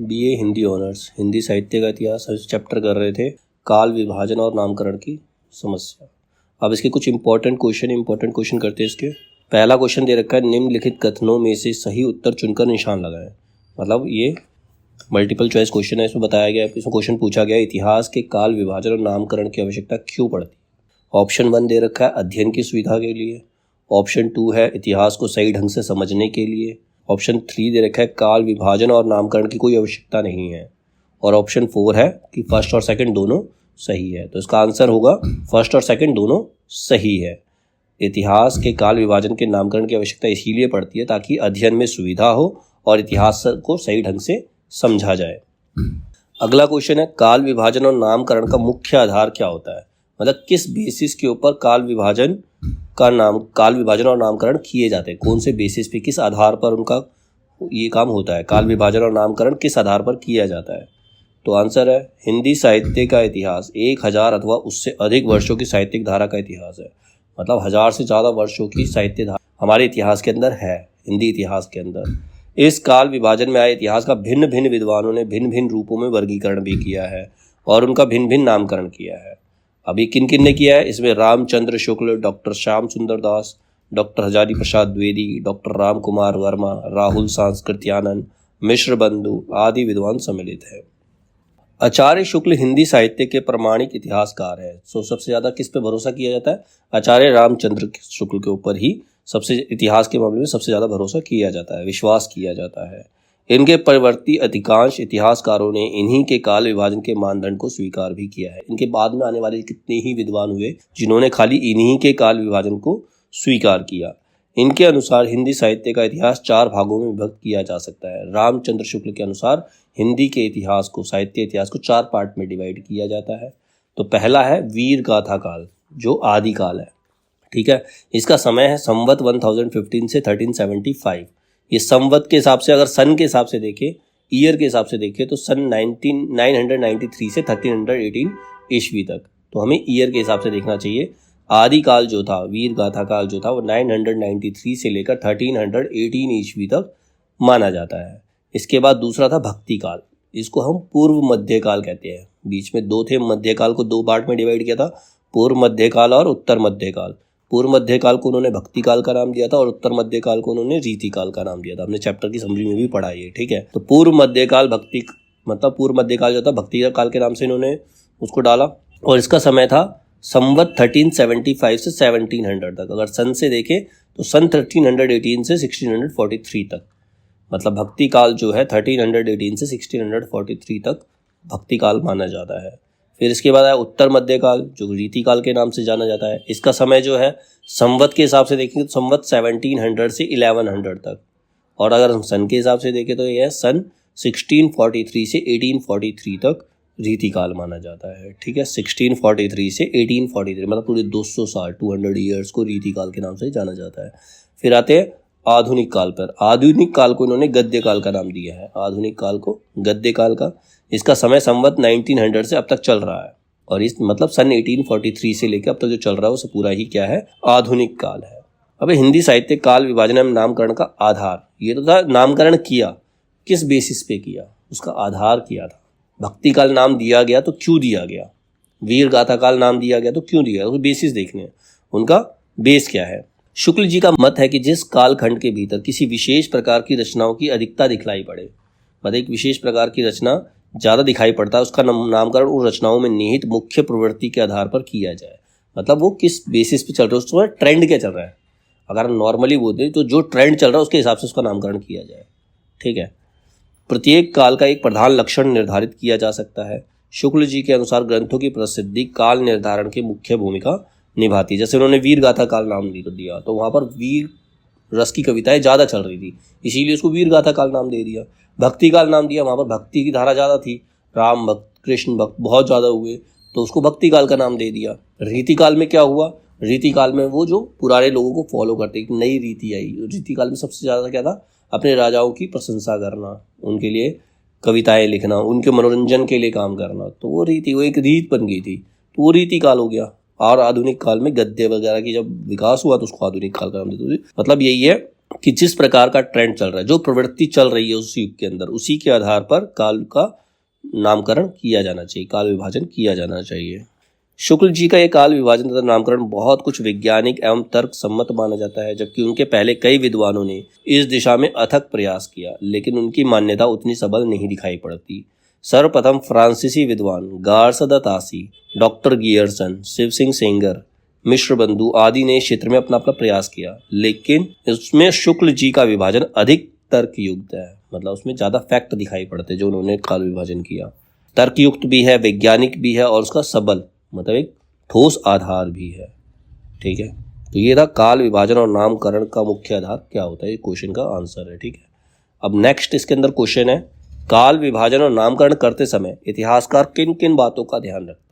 BA Hindi honours, Hindi साहित्य का इतिहास चैप्टर कर रहे थे, काल विभाजन और नामकरण की समस्या। अब इसके कुछ इंपॉर्टेंट क्वेश्चन करते हैं। इसके पहला क्वेश्चन दे रखा है, निम्नलिखित कथनों में से सही उत्तर चुनकर निशान लगाएं। मतलब ये मल्टीपल चॉइस क्वेश्चन है। इसमें बताया गया, इसमें क्वेश्चन पूछा गया, इतिहास के काल विभाजन और नामकरण की आवश्यकता क्यों पड़ती है। ऑप्शन 1 दे रखा है, अध्ययन की सुविधा के लिए। ऑप्शन 2 है, इतिहास को सही ढंग से समझने के लिए। ऑप्शन 3 दे रखा है, काल विभाजन और नामकरण की कोई आवश्यकता नहीं है। और ऑप्शन 4 है कि फर्स्ट और सेकंड दोनों सही है। तो इसका आंसर होगा फर्स्ट और सेकंड दोनों सही है। इतिहास के काल विभाजन के नामकरण की आवश्यकता इसीलिए पड़ती है ताकि अध्ययन में सुविधा हो और इतिहास को सही ढंग से समझा जाए। अगला क्वेश्चन है, काल विभाजन और नामकरण का मुख्य आधार क्या होता है। मतलब किस बेसिस के ऊपर काल विभाजन और नामकरण किए जाते हैं, कौन से बेसिस पे, किस आधार पर उनका ये काम होता है। काल विभाजन और नामकरण किस आधार पर किया जाता है। तो आंसर है, हिंदी साहित्य का इतिहास 1000 अथवा उससे अधिक वर्षों की साहित्यिक धारा का इतिहास है। मतलब 1000 से ज़्यादा वर्षों की साहित्य धारा हमारे इतिहास के अंदर है, हिंदी इतिहास के अंदर। इस काल विभाजन में आए इतिहास का भिन्न भिन्न विद्वानों ने भिन्न भिन्न रूपों में वर्गीकरण भी किया है और उनका भिन्न भिन्न नामकरण किया है। अभी किन किन ने किया है, इसमें रामचंद्र शुक्ल, डॉक्टर श्याम सुंदर दास, डॉक्टर हजारी प्रसाद द्विवेदी, डॉक्टर राम कुमार वर्मा, राहुल सांस्कृत्यानंद, मिश्र बंधु आदि विद्वान सम्मिलित है। आचार्य शुक्ल हिंदी साहित्य के प्रमाणिक इतिहासकार है। सबसे ज़्यादा किस पे भरोसा किया जाता है, आचार्य रामचंद्र शुक्ल के ऊपर ही सबसे इतिहास के मामले में सबसे ज़्यादा भरोसा किया जाता है, विश्वास किया जाता है। इनके परिवर्ती अधिकांश इतिहासकारों ने इन्हीं के काल विभाजन के मानदंड को स्वीकार भी किया है। इनके बाद में आने वाले कितने ही विद्वान हुए जिन्होंने खाली इन्हीं के काल विभाजन को स्वीकार किया। इनके अनुसार हिंदी साहित्य का इतिहास 4 भागों में विभक्त किया जा सकता है। रामचंद्र शुक्ल के अनुसार हिंदी के इतिहास को, साहित्य इतिहास को 4 पार्ट में डिवाइड किया जाता है। तो पहला है वीर गाथा काल, जो आदि काल है। ठीक है, इसका समय है संवत 1015 से 1375। ये संवत के हिसाब से, अगर सन के हिसाब से देखें, ईयर के हिसाब से देखें, तो सन 993 से 1318 ईस्वी तक। तो हमें ईयर के हिसाब से देखना चाहिए। आदि काल जो था, वीर गाथा काल जो था, वो 993 से लेकर 1318 ईस्वी तक माना जाता है। इसके बाद दूसरा था भक्ति काल, इसको हम पूर्व मध्य काल कहते हैं। बीच में 2 थे, मध्य काल को 2 पार्ट में डिवाइड किया था, पूर्व मध्य काल और उत्तर मध्य काल। पूर्व मध्य काल को उन्होंने भक्ति काल का नाम दिया था और उत्तर मध्य काल को उन्होंने रीति काल का नाम दिया था। हमने चैप्टर की समरी में भी पढ़ा है। ठीक है, तो पूर्व मध्य काल पूर्व मध्य काल जो था भक्ति काल के नाम से इन्होंने उसको डाला और इसका समय था संवत 1375 से 1700 तक। अगर सन से देखें तो सन 1318 से 1643 तक। मतलब भक्ति काल जो है 1318 से 1643 तक भक्ति काल माना जाता है। फिर इसके बाद है उत्तर मध्य काल, जो रीति काल के नाम से जाना जाता है। इसका समय जो है संवत के हिसाब से देखेंगे तो संवत 1700 से 1100 तक। और अगर हम सन के हिसाब से देखें तो यह सन 1643 से 1843 तक रीति काल माना जाता है। ठीक है, 1643 से 1843, मतलब पूरे 200 साल, 200 ईयर्स को रीति काल के नाम से जाना जाता है। फिर आते हैं आधुनिक काल पर। आधुनिक काल को इन्होंने गद्य काल का नाम दिया है। आधुनिक काल को गद्य काल का, इसका समय संवत 1900 से अब तक चल रहा है। और इस मतलब सन 1843 से लेकर अब तक जो चल रहा है वो पूरा ही क्या है, आधुनिक काल है। अब हिंदी साहित्य काल विभाजन एवं नामकरण का आधार, ये तो था नामकरण किया, किस बेसिस पे किया, उसका आधार किया था। भक्ति काल नाम दिया गया तो क्यों दिया गया, वीर गाथा काल नाम दिया गया तो क्यों दिया, बेसिस देखने हैं, उनका बेस क्या है। शुक्ल जी का मत है कि जिस कालखंड के भीतर किसी विशेष प्रकार की रचनाओं की अधिकता दिखलाई पड़े, मतलब एक विशेष प्रकार की रचना ज़्यादा दिखाई पड़ता है, उसका नामकरण उन रचनाओं में निहित मुख्य प्रवृत्ति के आधार पर किया जाए। मतलब वो किस बेसिस पे चल रहा है, उसमें ट्रेंड क्या चल रहा है। अगर हम नॉर्मली बोलते तो जो ट्रेंड चल रहा है उसके हिसाब से उसका नामकरण किया जाए। ठीक है, प्रत्येक काल का एक प्रधान लक्षण निर्धारित किया जा सकता है। शुक्ल जी के अनुसार ग्रंथों की प्रसिद्धि काल निर्धारण की मुख्य भूमिका निभाती है। जैसे उन्होंने वीर गाथा काल नाम दिया तो वहाँ पर वीर रस की कविताएं ज़्यादा चल रही थी, इसीलिए उसको वीर गाथा काल नाम दे दिया। भक्ति काल नाम दिया, वहाँ पर भक्ति की धारा ज़्यादा थी, राम भक्त कृष्ण भक्त बहुत ज़्यादा हुए तो उसको भक्ति काल का नाम दे दिया। रीति काल में क्या हुआ, रीति काल में वो जो पुराने लोगों को फॉलो करते, एक नई रीति आई। रीति काल में सबसे ज़्यादा क्या था, अपने राजाओं की प्रशंसा करना, उनके लिए कविताएं लिखना, उनके मनोरंजन के लिए काम करना। तो वो रीति, वो एक रीत बन गई थी, तो वो रीति काल हो गया। और आधुनिक काल में गद्य वगैरह की जब विकास हुआ तो उसको आधुनिक काल का नाम देते थे। मतलब यही है कि जिस प्रकार का ट्रेंड चल रहा है, जो प्रवृत्ति चल रही है उस युग के अंदर, उसी के आधार पर काल का नामकरण किया जाना चाहिए, काल विभाजन किया जाना चाहिए। शुक्ल जी का ये काल विभाजन तथा नामकरण बहुत कुछ वैज्ञानिक एवं तर्क सम्मत माना जाता है, जबकि उनके पहले कई विद्वानों ने इस दिशा में अथक प्रयास किया, लेकिन उनकी मान्यता उतनी सबल नहीं दिखाई पड़ती। सर्वप्रथम फ्रांसीसी विद्वान गार्सदा तासी, डॉक्टर गियर्सन, शिव सिंह सेंगर, मिश्र बंधु आदि ने क्षेत्र में अपना अपना प्रयास किया, लेकिन उसमें शुक्ल जी का विभाजन अधिक तर्कयुक्त है, मतलब उसमें ज्यादा फैक्ट दिखाई पड़ते जो उन्होंने काल विभाजन किया। तर्कयुक्त भी है, वैज्ञानिक भी है और उसका सबल मतलब एक ठोस आधार भी है। ठीक है, तो ये था काल विभाजन और नामकरण का मुख्य आधार क्या होता है, ये क्वेश्चन का आंसर है। ठीक है, अब नेक्स्ट इसके अंदर क्वेश्चन है, काल विभाजन और नामकरण करते समय इतिहासकार किन किन बातों का ध्यान रखता है।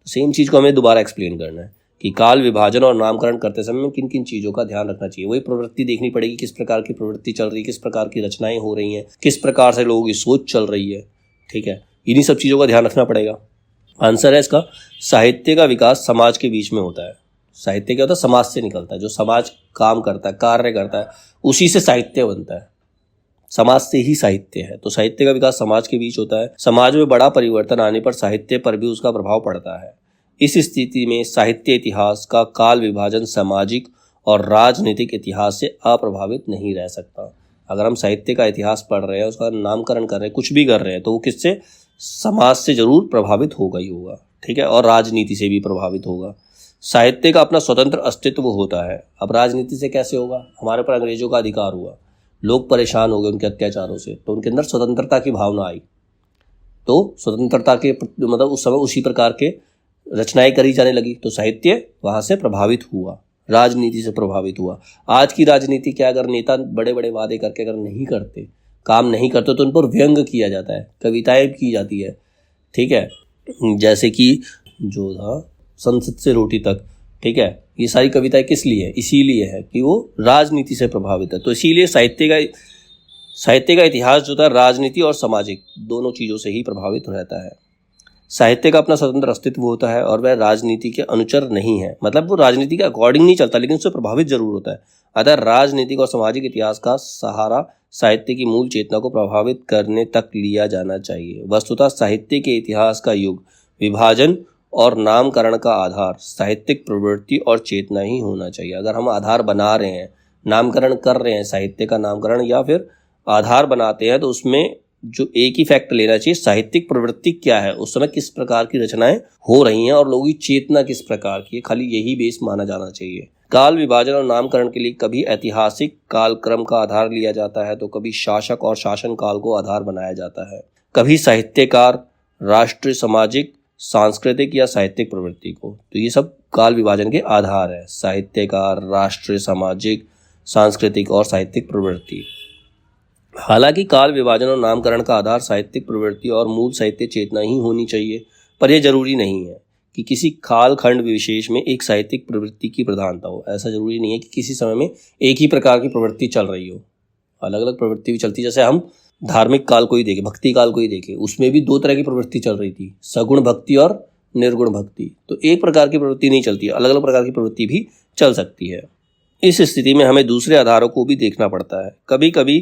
सेम चीज को हमें दोबारा एक्सप्लेन करना है कि काल विभाजन और नामकरण करते समय में किन किन चीजों का ध्यान रखना चाहिए। वही प्रवृत्ति देखनी पड़ेगी, किस प्रकार की प्रवृत्ति चल रही है, किस प्रकार की रचनाएं हो रही हैं, किस प्रकार से लोगों की सोच चल रही है। ठीक है, इन्हीं सब चीजों का ध्यान रखना पड़ेगा। आंसर है इसका, साहित्य का विकास समाज के बीच में होता है। साहित्य क्या होता है, समाज से निकलता है, जो समाज काम करता है, कार्य करता है, उसी से साहित्य बनता है, समाज से ही साहित्य है। तो साहित्य का विकास समाज के बीच होता है। समाज में बड़ा परिवर्तन आने पर साहित्य पर भी उसका प्रभाव पड़ता है। इस स्थिति में साहित्य इतिहास का काल विभाजन सामाजिक और राजनीतिक इतिहास से अप्रभावित नहीं रह सकता। अगर हम साहित्य का इतिहास पढ़ रहे हैं, उसका नामकरण कर रहे हैं, कुछ भी कर रहे हैं, तो वो किससे, समाज से जरूर प्रभावित होगा ही होगा। ठीक है, और राजनीति से भी प्रभावित होगा। साहित्य का अपना स्वतंत्र अस्तित्व होता है। अब राजनीति से कैसे होगा, हमारे पर अंग्रेजों का अधिकार हुआ, लोग परेशान हो गए उनके अत्याचारों से, तो उनके अंदर स्वतंत्रता की भावना आई, तो स्वतंत्रता के मतलब उस समय उसी प्रकार के रचनाएं करी जाने लगी, तो साहित्य वहां से प्रभावित हुआ, राजनीति से प्रभावित हुआ। आज की राजनीति क्या, अगर नेता बड़े बड़े वादे करके अगर नहीं करते, काम नहीं करते, तो उन पर व्यंग किया जाता है, कविताएं की जाती है। ठीक है, जैसे कि जो था संसद से रोटी तक। ठीक है, ये सारी कविताएं किस लिए है, इसीलिए है कि वो राजनीति से प्रभावित है। तो इसीलिए साहित्य का इतिहास जो था राजनीति और सामाजिक दोनों चीज़ों से ही प्रभावित रहता है। साहित्य का अपना स्वतंत्र अस्तित्व होता है और वह राजनीति के अनुचर नहीं है, मतलब वो राजनीति के अकॉर्डिंग नहीं चलता, लेकिन उससे प्रभावित जरूर होता है। अतः राजनीतिक और सामाजिक इतिहास का सहारा साहित्य की मूल चेतना को प्रभावित करने तक लिया जाना चाहिए। वस्तुतः साहित्य के इतिहास का युग विभाजन और नामकरण का आधार साहित्यिक प्रवृत्ति और चेतना ही होना चाहिए। अगर हम आधार बना रहे हैं, नामकरण कर रहे हैं, साहित्य का नामकरण या फिर आधार बनाते हैं, तो उसमें जो एक ही फैक्ट लेना चाहिए, साहित्यिक प्रवृत्ति क्या है, उस समय किस प्रकार की रचनाएं हो रही हैं और लोगों की चेतना किस प्रकार की है, खाली यही बेस माना जाना चाहिए। काल विभाजन और नामकरण के लिए कभी ऐतिहासिक कालक्रम का आधार लिया जाता है, तो कभी शासक और शासन काल को आधार बनाया जाता है, कभी साहित्यकार, राष्ट्रीय, सामाजिक, सांस्कृतिक या साहित्यिक प्रवृत्ति को। तो ये सब काल विभाजन के आधार है, साहित्यकार, राष्ट्रीय, सामाजिक, सांस्कृतिक और साहित्यिक प्रवृत्ति। हालांकि काल विभाजन और नामकरण का आधार साहित्यिक प्रवृत्ति और मूल साहित्य चेतना ही होनी चाहिए, पर यह जरूरी नहीं है कि किसी काल खंड विशेष में एक साहित्यिक प्रवृत्ति की प्रधानता हो। ऐसा जरूरी नहीं है कि किसी समय में एक ही प्रकार की प्रवृत्ति चल रही हो, अलग अलग प्रवृत्ति भी चलती। जैसे हम धार्मिक काल को ही देखें, भक्ति काल को ही देखें, उसमें भी दो तरह की प्रवृत्ति चल रही थी, सगुण भक्ति और निर्गुण भक्ति। तो एक प्रकार की प्रवृत्ति नहीं चलती, अलग अलग प्रकार की प्रवृत्ति भी चल सकती है। इस स्थिति में हमें दूसरे आधारों को भी देखना पड़ता है। कभी कभी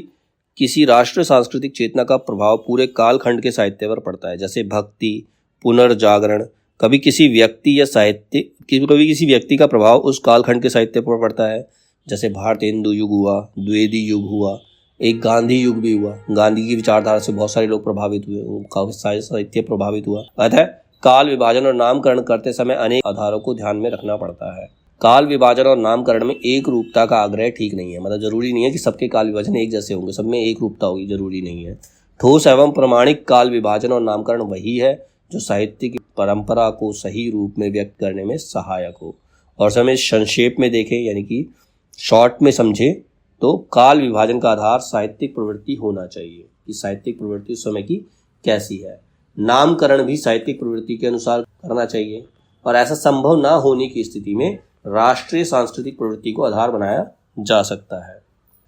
किसी राष्ट्रीय सांस्कृतिक चेतना का प्रभाव पूरे कालखंड के साहित्य पर पड़ता है, जैसे भक्ति, पुनर्जागरण। कभी किसी व्यक्ति या साहित्य कभी किसी व्यक्ति का प्रभाव उस कालखंड के साहित्य पर पड़ता है, जैसे भारतेंदु युग हुआ, द्विवेदी युग हुआ, एक गांधी युग भी हुआ। गांधी की विचारधारा से बहुत सारे लोग प्रभावित हुए, काफी सारे साहित्य प्रभावित हुआ। अतः काल विभाजन और नामकरण करते समय अनेक आधारों को ध्यान में रखना पड़ता है। काल विभाजन और नामकरण में एक रूपता का आग्रह ठीक नहीं है, मतलब जरूरी नहीं है कि सबके काल विभाजन एक जैसे होंगे, सब में एक रूपता होगी, जरूरी नहीं है। ठोस एवं प्रमाणिक काल विभाजन और नामकरण वही है जो साहित्य की परंपरा को सही रूप में व्यक्त करने में सहायक हो। और समय संक्षेप में देखें, यानी कि शॉर्ट में समझे, तो काल विभाजन का आधार साहित्यिक प्रवृत्ति होना चाहिए कि साहित्यिक प्रवृत्ति उस समय की कैसी है। नामकरण भी साहित्यिक प्रवृत्ति के अनुसार करना चाहिए, और ऐसा संभव ना होने की स्थिति में राष्ट्रीय सांस्कृतिक प्रवृत्ति को आधार बनाया जा सकता है।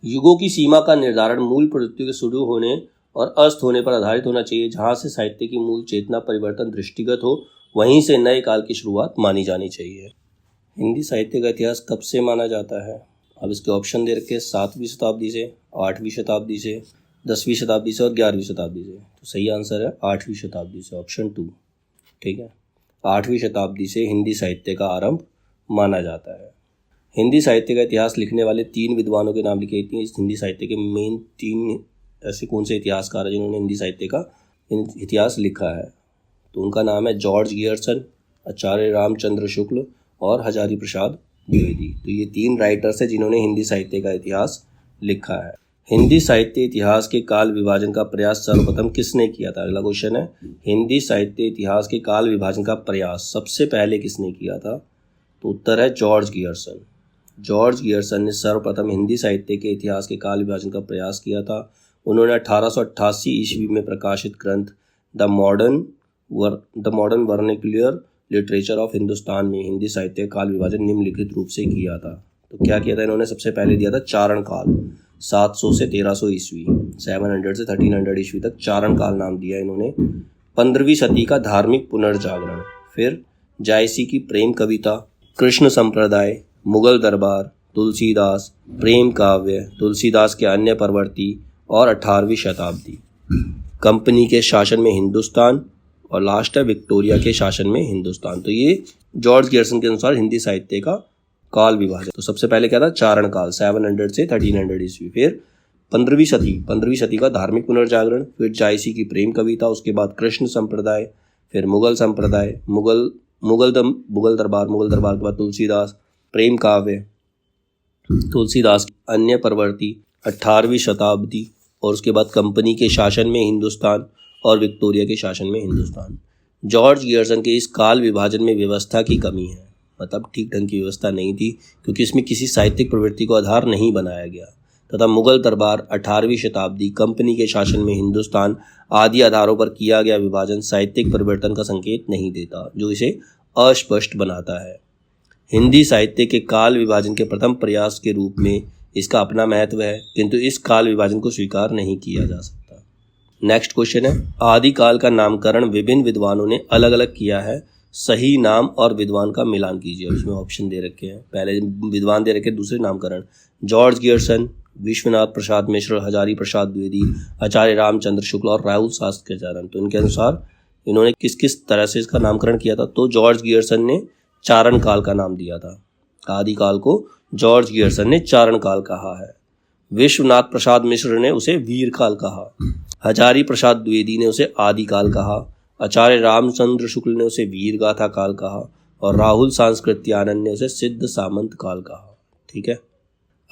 युगों की सीमा का निर्धारण मूल प्रवृत्ति के शुरू होने और अस्त होने पर आधारित होना चाहिए। जहां से साहित्य की मूल चेतना परिवर्तन दृष्टिगत हो, वहीं से नए काल की शुरुआत मानी जानी चाहिए। हिंदी साहित्य का इतिहास कब से माना जाता है? अब इसके ऑप्शन दे रखे 7वीं शताब्दी से, 8वीं शताब्दी से, 10वीं शताब्दी से और 11वीं शताब्दी से। तो सही आंसर है 8वीं शताब्दी से, ऑप्शन 2। ठीक है, 8वीं शताब्दी से हिंदी साहित्य का आरंभ माना जाता है। हिंदी साहित्य का इतिहास लिखने वाले 3 विद्वानों के नाम लिखे हैं। इस हिंदी साहित्य के मेन 3 ऐसे कौन से इतिहासकार हैं जिन्होंने हिंदी साहित्य का इतिहास लिखा है? तो उनका नाम है जॉर्ज गियर्सन, आचार्य रामचंद्र शुक्ल और हजारी प्रसाद द्विवेदी। तो ये 3 राइटर्स हैं जिन्होंने हिंदी साहित्य का इतिहास लिखा है। हिंदी साहित्य इतिहास के काल विभाजन का प्रयास सर्वप्रथम किसने किया था? अगला क्वेश्चन है, हिंदी साहित्य इतिहास के काल विभाजन का प्रयास सबसे पहले किसने किया था? तो उत्तर है जॉर्ज गियर्सन। जॉर्ज गियर्सन ने सर्वप्रथम हिंदी साहित्य के इतिहास के काल विभाजन का प्रयास किया था। उन्होंने 1888 ईस्वी में प्रकाशित ग्रंथ the modern vernacular literature of Hindustan में हिंदी साहित्य काल विभाजन निम्नलिखित रूप से किया था। तो क्या किया था इन्होंने? सबसे पहले दिया था चारण काल, 700 से 1300 ईस्वी, 700 से 1300 ईस्वी तक चारण काल नाम दिया इन्होंने। 15वीं सदी का धार्मिक पुनर्जागरण, फिर जायसी की प्रेम कविता, कृष्ण संप्रदाय, मुगल दरबार, तुलसीदास, प्रेम काव्य, तुलसीदास के अन्य प्रवृत्ति और 18वीं शताब्दी, कंपनी के शासन में हिंदुस्तान और लास्ट है विक्टोरिया के शासन में हिंदुस्तान। तो ये जॉर्ज गियर्सन के अनुसार हिंदी साहित्य का काल विभाजन। तो सबसे पहले क्या था? चारण काल, 700 से 1300 ईस्वी, फिर 15वीं सदी का धार्मिक पुनर्जागरण, फिर जायसी की प्रेम कविता, उसके बाद कृष्ण संप्रदाय, फिर मुगल संप्रदाय, मुगल दरबार के बाद तुलसीदास, प्रेम काव्य, तुलसीदास अन्य प्रवृत्ति, 18वीं शताब्दी और उसके बाद कंपनी के शासन में हिंदुस्तान और विक्टोरिया के शासन में हिंदुस्तान। जॉर्ज गियर्सन के इस काल विभाजन में व्यवस्था की कमी है, मतलब ठीक ढंग की व्यवस्था नहीं थी क्योंकि इसमें किसी साहित्यिक प्रवृत्ति को आधार नहीं बनाया गया, तथा मुगल दरबार, 18वीं शताब्दी, कंपनी के शासन में हिंदुस्तान आदि आधारों पर किया गया विभाजन साहित्यिक परिवर्तन का संकेत नहीं देता, जो इसे अस्पष्ट बनाता है। हिंदी साहित्य के काल विभाजन के प्रथम प्रयास के रूप में इसका अपना महत्व है, किंतु इस काल विभाजन को स्वीकार नहीं किया जा सकता। नेक्स्ट क्वेश्चन है, आदिकाल का नामकरण विभिन्न विद्वानों ने अलग अलग किया है, सही नाम और विद्वान का मिलान कीजिए। उसमें ऑप्शन दे रखे हैं, पहले विद्वान दे रखे, दूसरे नामकरण, जॉर्ज गियर्सन, विश्वनाथ प्रसाद मिश्र, हजारी प्रसाद द्विवेदी, आचार्य रामचंद्र शुक्ल और राहुल शास्त्राचार्य। तो इनके अनुसार इन्होंने किस किस तरह से इसका नामकरण किया था? तो जॉर्ज गियर्सन ने चारण काल का नाम दिया था। आदिकाल को जॉर्ज गियर्सन ने चारण काल कहा है। विश्वनाथ प्रसाद मिश्र ने उसे वीर काल कहा, हजारी प्रसाद द्विवेदी ने उसे आदिकाल कहा, आचार्य रामचंद्र शुक्ल ने उसे वीर गाथा काल कहा और राहुल सांस्कृत्यानंद ने उसे सिद्ध सामंत काल कहा। ठीक है,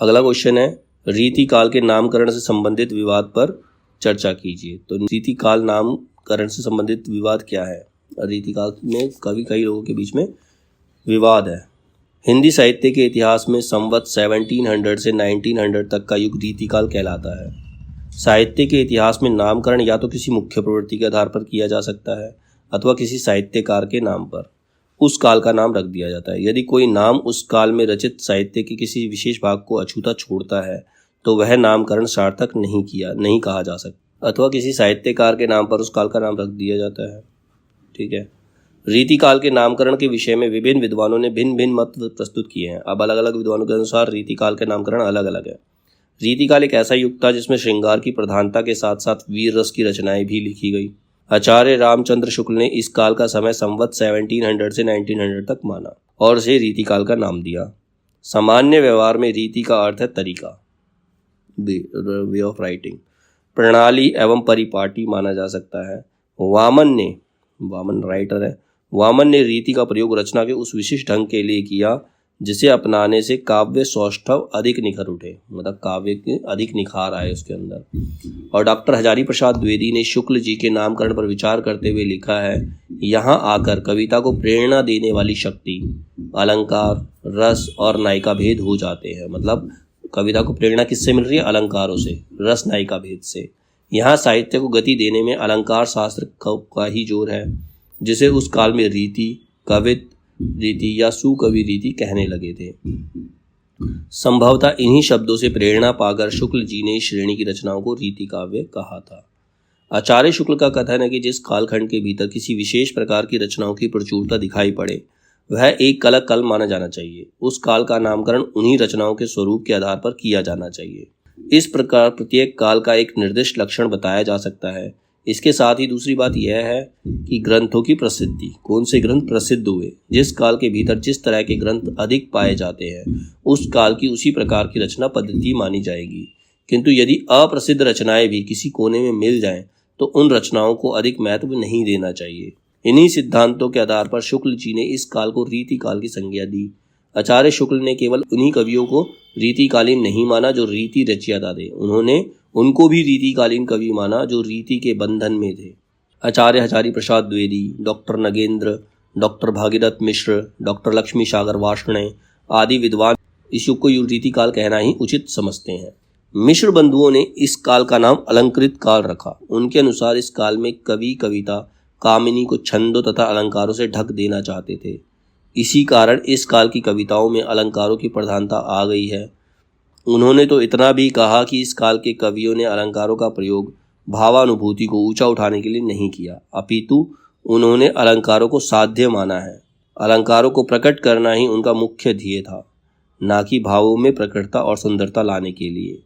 अगला क्वेश्चन है, रीति काल के नामकरण से संबंधित विवाद पर चर्चा कीजिए। तो रीति काल नामकरण से संबंधित विवाद क्या है? रीति काल में कई लोगों के बीच में विवाद है। हिंदी साहित्य के इतिहास में संवत 1700 से 1900 तक का युग रीतिकाल कहलाता है। साहित्य के इतिहास में नामकरण या तो किसी मुख्य प्रवृत्ति के आधार पर किया जा सकता है अथवा किसी साहित्यकार के नाम पर उस काल का नाम रख दिया जाता है। यदि कोई नाम उस काल में रचित साहित्य के किसी विशेष भाग को अछूता छोड़ता है तो वह नामकरण सार्थक नहीं कहा जा सकता, अथवा किसी साहित्यकार के नाम पर उस काल का नाम रख दिया जाता है। ठीक है, रीतिकाल के नामकरण के विषय में विभिन्न विद्वानों ने भिन्न भिन्न मत प्रस्तुत किए हैं। अब अलग अलग विद्वानों के अनुसार रीतिकाल के नामकरण अलग अलग है। रीतिकाल एक ऐसा युग था जिसमें श्रृंगार की प्रधानता के साथ साथ वीर रस की रचनाएं भी लिखी गई। आचार्य रामचंद्र शुक्ल ने इस काल का समय संवत 1700 से 1900 तक माना और इसे रीतिकाल का नाम दिया। सामान्य व्यवहार में रीति का अर्थ है तरीका, वे ऑफ राइटिंग, प्रणाली एवं परिपाटी माना जा सकता है। वामन राइटर है, वामन ने रीति का प्रयोग रचना के उस विशिष्ट ढंग के लिए किया जिसे अपनाने से काव्य सौष्ठव अधिक निखर उठे, मतलब काव्य के अधिक निखार आए उसके अंदर। और डॉक्टर हजारी प्रसाद द्विवेदी ने शुक्ल जी के नामकरण पर विचार करते हुए लिखा है, यहाँ आकर कविता को प्रेरणा देने वाली शक्ति, अलंकार, रस और नायिका भेद हो जाते हैं। मतलब कविता को प्रेरणा किससे मिल रही है? अलंकारों से, रस नायिका भेद से। यहाँ साहित्य को गति देने में अलंकार शास्त्र का ही जोर है, जिसे उस काल में रीति, कवित रीति या सुकवि रीति कहने लगे थे। संभवतः इन्हीं शब्दों से प्रेरणा पाकर शुक्ल जी ने श्रेणी की रचनाओं को रीति काव्य कहा था। आचार्य शुक्ल का कथन है कि जिस कालखंड के भीतर किसी विशेष प्रकार की रचनाओं की प्रचुरता दिखाई पड़े वह एक अलग काल माना जाना चाहिए। उस काल का नामकरण उन्हीं रचनाओं के स्वरूप के आधार पर किया जाना चाहिए। इस प्रकार प्रत्येक काल का एक निर्दिष्ट लक्षण बताया जा सकता है। इसके साथ ही दूसरी बात यह है कि ग्रंथों की प्रसिद्धि, कौन से ग्रंथ प्रसिद्ध हुए, जिस काल के भीतर जिस तरह के ग्रंथ अधिक पाए जाते हैं उस काल की उसी प्रकार की रचना पद्धति मानी जाएगी। किंतु यदि अप्रसिद्ध रचनाएं भी किसी कोने में मिल जाएं तो उन रचनाओं को अधिक महत्व नहीं देना चाहिए। इन्हीं सिद्धांतों के आधार पर शुक्ल जी ने इस काल को रीति काल की संज्ञा दी। आचार्य शुक्ल ने केवल उन्हीं कवियों को रीतिकालीन नहीं माना जो रीति रचयिता थे, उन्होंने उनको भी रीतिकालीन कवि माना जो रीति के बंधन में थे। आचार्य हजारी प्रसाद द्विवेदी, डॉक्टर नगेंद्र, डॉक्टर भागीरथ मिश्र, डॉक्टर लक्ष्मी सागर वार्ष्णेय आदि विद्वान इस युग को रीतिकाल कहना ही उचित समझते हैं। मिश्र बंधुओं ने इस काल का नाम अलंकृत काल रखा। उनके अनुसार इस काल में कवि कविता कामिनी को छंदों तथा अलंकारों से ढक देना चाहते थे। इसी कारण इस काल की कविताओं में अलंकारों की प्रधानता आ गई है। उन्होंने तो इतना भी कहा कि इस काल के कवियों ने अलंकारों का प्रयोग भावानुभूति को ऊंचा उठाने के लिए नहीं किया, अपितु उन्होंने अलंकारों को साध्य माना है। अलंकारों को प्रकट करना ही उनका मुख्य ध्येय था, ना कि भावों में प्रकटता और सुंदरता लाने के लिए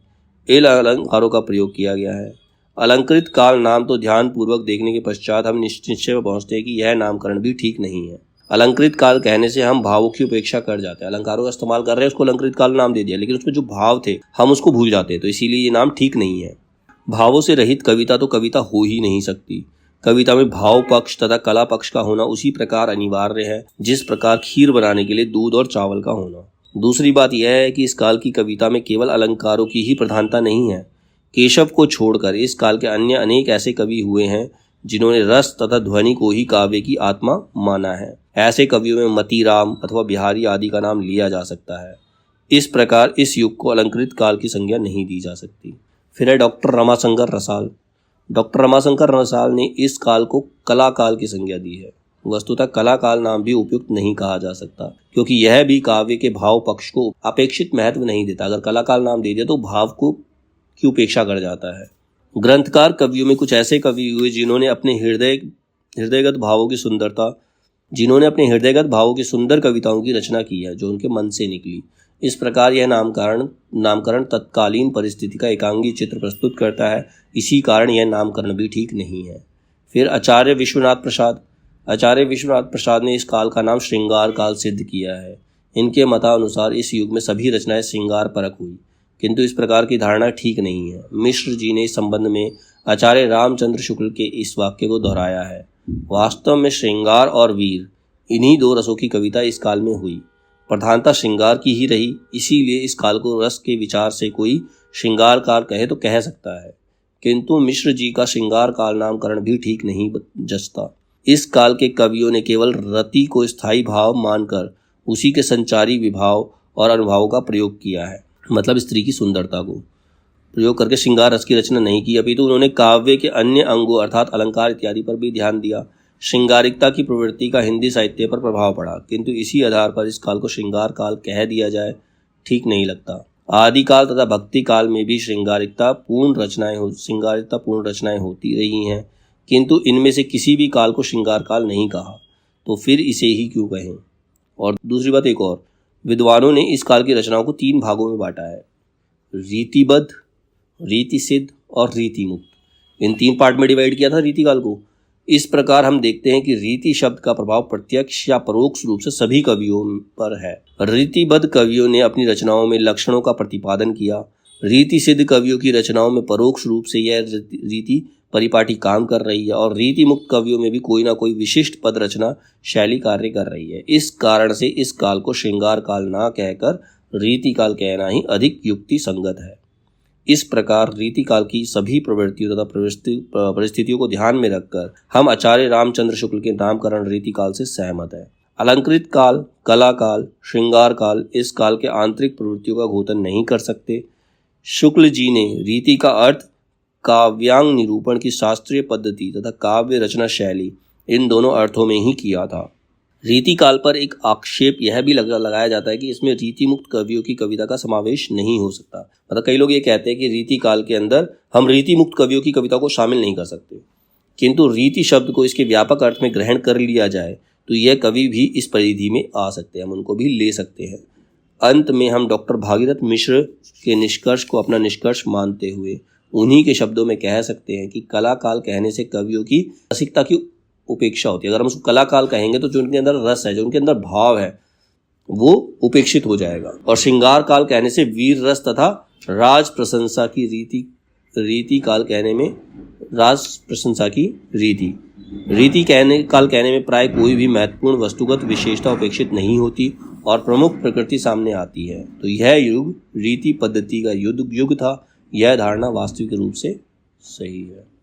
इन अलंकारों का प्रयोग किया गया है। अलंकृत काल नाम तो ध्यान पूर्वक देखने के पश्चात हम निश्चय में पहुंचते हैं कि यह नामकरण भी ठीक नहीं है। अलंकृत काल कहने से हम भावों की उपेक्षा कर जाते हैं। अलंकारों का इस्तेमाल कर रहे हैं, उसको अलंकृत काल नाम दे दिया, लेकिन उसमें जो भाव थे हम उसको भूल जाते हैं, तो इसीलिए ये नाम ठीक नहीं है। भावों से रहित कविता तो कविता हो ही नहीं सकती। कविता में भाव पक्ष तथा कला पक्ष का होना उसी प्रकार अनिवार्य है जिस प्रकार खीर बनाने के लिए दूध और चावल का होना। दूसरी बात यह है कि इस काल की कविता में केवल अलंकारों की ही प्रधानता नहीं है। केशव को छोड़कर इस काल के अन्य अनेक ऐसे कवि हुए हैं जिन्होंने रस तथा ध्वनि को ही काव्य की आत्मा माना है। ऐसे कवियों में मतीराम अथवा बिहारी आदि का नाम लिया जा सकता है। इस प्रकार इस युग को अलंकृत काल की संज्ञा नहीं दी जा सकती। फिर है डॉक्टर रमाशंकर रसाल। डॉक्टर रमाशंकर रसाल ने इस काल को कला काल की संज्ञा दी है। वस्तुतः कला काल नाम भी उपयुक्त नहीं कहा जा सकता, क्योंकि यह भी काव्य के भाव पक्ष को अपेक्षित महत्व नहीं देता। अगर कला काल नाम दे दिया तो भाव को की उपेक्षा कर जाता है। ग्रंथकार कवियों में कुछ ऐसे कवि हुए जिन्होंने अपने हृदयगत भावों की सुंदर कविताओं की रचना की है जो उनके मन से निकली। इस प्रकार यह नामकरण तत्कालीन परिस्थिति का एकांगी चित्र प्रस्तुत करता है। इसी कारण यह नामकरण भी ठीक नहीं है। फिर आचार्य विश्वनाथ प्रसाद ने इस काल का नाम श्रृंगार काल सिद्ध किया है। इनके मतानुसार इस युग में सभी रचनाएं श्रृंगार परक हुई, किंतु इस प्रकार की धारणा ठीक नहीं है। मिश्र जी ने इस संबंध में आचार्य रामचंद्र शुक्ल के इस वाक्य को दोहराया है। वास्तव में श्रृंगार और वीर इन्हीं दो रसों की कविता इस काल में हुई। प्रधानता श्रृंगार की ही रही, इसीलिए इस काल को रस के विचार से कोई श्रृंगार काल कहे तो कह सकता है। किंतु मिश्र जी का श्रृंगार काल नामकरण भी ठीक नहीं जचता। इस काल के कवियों ने केवल रति को स्थायी भाव मानकर उसी के संचारी विभाव और अनुभावों का प्रयोग किया है, मतलब स्त्री की सुंदरता को प्रयोग करके श्रृंगार रस की रचना नहीं की, अपितु उन्होंने काव्य के अन्य अंगों अर्थात अलंकार इत्यादि पर भी ध्यान दिया। श्रृंगारिकता की प्रवृत्ति का हिंदी साहित्य पर प्रभाव पड़ा, किंतु इसी आधार पर इस काल को श्रृंगार काल कह दिया जाए ठीक नहीं लगता। आदिकाल तथा भक्ति काल में भी श्रृंगारिकता पूर्ण रचनाएं होती रही हैं, किंतु इनमें से किसी भी काल को श्रृंगार काल नहीं कहा, तो फिर इसे ही क्यों कहें। और दूसरी बात एक और, विद्वानों ने इस काल की रचनाओं को 3 भागों में बांटा है, रीतिबद्ध, रीति सिद्ध और रीति मुक्त। इन 3 पार्ट में डिवाइड किया था रीति काल को। इस प्रकार हम देखते हैं कि रीति शब्द का प्रभाव प्रत्यक्ष या परोक्ष रूप से सभी कवियों पर है। रीतिबद्ध कवियों ने अपनी रचनाओं में लक्षणों का प्रतिपादन किया। रीति सिद्ध कवियों की रचनाओं में परोक्ष रूप से यह रीति परिपाटी काम कर रही है, और रीति मुक्त कवियों में भी कोई ना कोई विशिष्ट पद रचना शैली कार्य कर रही है। इस कारण से इस काल को श्रृंगार काल ना कहकर रीति काल कहना ही अधिक युक्ति संगत है। इस प्रकार रीति काल की सभी प्रवृत्तियों तथा परिस्थितियों को ध्यान में रखकर हम आचार्य रामचंद्र शुक्ल के नामकरण रीति काल से सहमत हैं। अलंकृत काल, कला काल, श्रृंगार काल इस काल के आंतरिक प्रवृत्तियों का घोतन नहीं कर सकते। शुक्ल जी ने रीति का अर्थ काव्यांग निरूपण की शास्त्रीय पद्धति तथा काव्य रचना शैली, इन दोनों अर्थों में ही किया था। रीति काल पर एक आक्षेप यह भी लगाया जाता है कि इसमें रीति मुक्त कवियों की कविता का समावेश नहीं हो सकता। मतलब कई लोग ये कहते हैं कि रीति काल के अंदर हम रीति मुक्त कवियों की कविता को शामिल नहीं कर सकते, किंतु रीति शब्द को इसके व्यापक अर्थ में ग्रहण कर लिया जाए तो यह कभी भी इस परिधि में आ सकते हैं, हम उनको भी ले सकते हैं। अंत में हम डॉक्टर भागीरथ मिश्र के निष्कर्ष को अपना निष्कर्ष मानते हुए उन्हीं के शब्दों में कह सकते हैं कि कला काल कहने से कवियों की रसिकता की उपेक्षा होती है। अगर हम उसको कला काल कहेंगे तो जो उनके अंदर रस है, जो उनके अंदर भाव है, वो उपेक्षित हो जाएगा। और श्रृंगार काल कहने से वीर रस तथा राज प्रशंसा की रीति काल कहने में राज प्रशंसा की रीति काल कहने में प्राय कोई भी महत्वपूर्ण वस्तुगत विशेषता उपेक्षित नहीं होती और प्रमुख प्रकृति सामने आती है। तो यह युग रीति पद्धति का युग था। यह धारणा वास्तविक रूप से सही है।